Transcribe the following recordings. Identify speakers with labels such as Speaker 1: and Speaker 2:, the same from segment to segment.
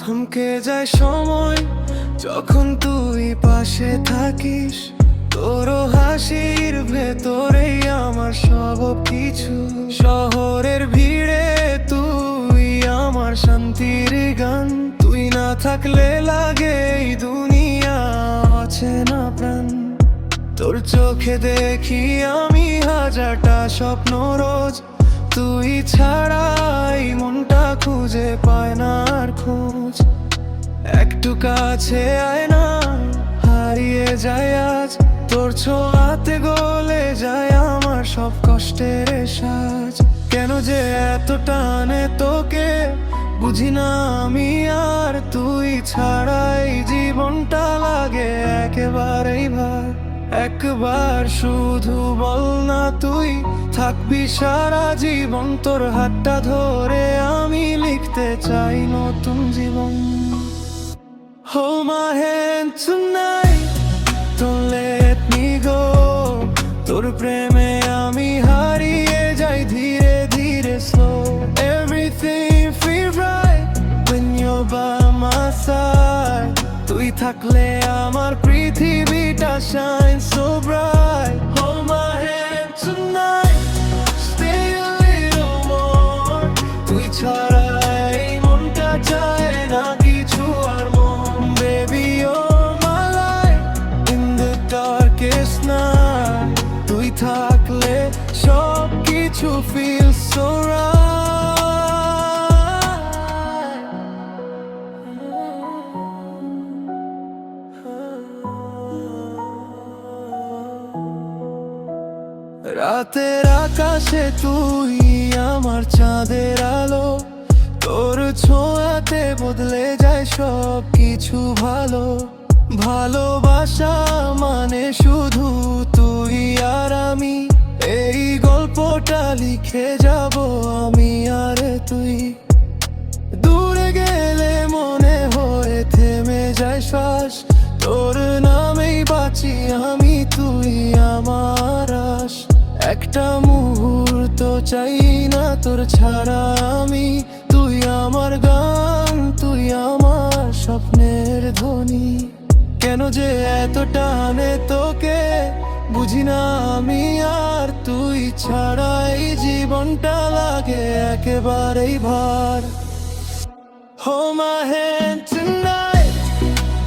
Speaker 1: থমকে যায় সময় যখন তুই পাশে থাকিস। তোর হাসির ভেতরেই আমার সব কিছু। শহরের ভিড়ে তুই আমার শান্তির গান। তুই না থাকলে লাগে এই দুনিয়া অচেনা প্রাণ। তোর চোখে দেখি আমি হাজারটা স্বপ্ন রোজ। তুই ছাড়াই মনটা খুঁজে পায় না আর খোঁজ। একটু কাছে আয় না, হারিয়ে যায় আজ। তোর ছোঁয়াতে গলে যায় আমার সব কষ্টের সাজ। কেন যে এত টানে তোকে বুঝি না আমি আর। তুই ছাড়াই জীবনটা লাগে একেবারেই ভার। একবার শুধু বল না তুই থাকবি সারা জীবন। তোর হাতটা ধরে আমি লিখতে চাই নতুন জীবন। Hold my hand tonight, don't let me go. তোর প্রেমে আমি হারিয়ে যাই ধীরে ধীরে slow. Everything feels right when you're by my side. তুই থাকলে আমার পৃথিবীটা shine so bright. Hold my hand tonight, stay a little more. তুই ছাড়া এই মনটা চায় না কিছু আর মন। Baby you're my light in the darkest night. তুই থাকলে সব কিছু feels so right. রাতের আকাশে তুই আমার চাঁদের আলো। তোর ছোঁয়াতে বদলে যায় সব কিছু ভালো। ভালোবাসা মানে শুধু তুই আর আমি। এই গল্পটা লিখে যাব আমি আর তুই। দূরে গেলে মনে হয় থেমে যায় শ্বাস। তোর নামেই বাঁচি আমি, তুই আমার আশ। একটা মুহূর্ত চাই না তোর ছাড়া আমি। তুই আমার গান, তুই আমার স্বপ্নের ধ্বনি। কেন যে এত টানে তোকে বুঝি না আমি আর। তুই ছাড়াই জীবনটা লাগে একেবারেই ভার। Hold my hand tonight,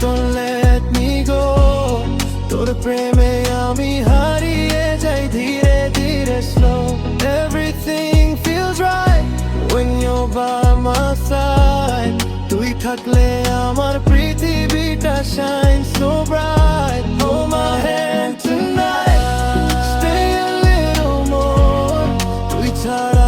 Speaker 1: don't let me go. তোর প্রেমে আমি হারিয়ে যাই ধীরে ধীরে slow. Everything feels right when you're by my side. তুই থাকলে আমার পৃথিবীটা shine so bright. Hold my hand tonight, stay a little more. তুই ছাড়া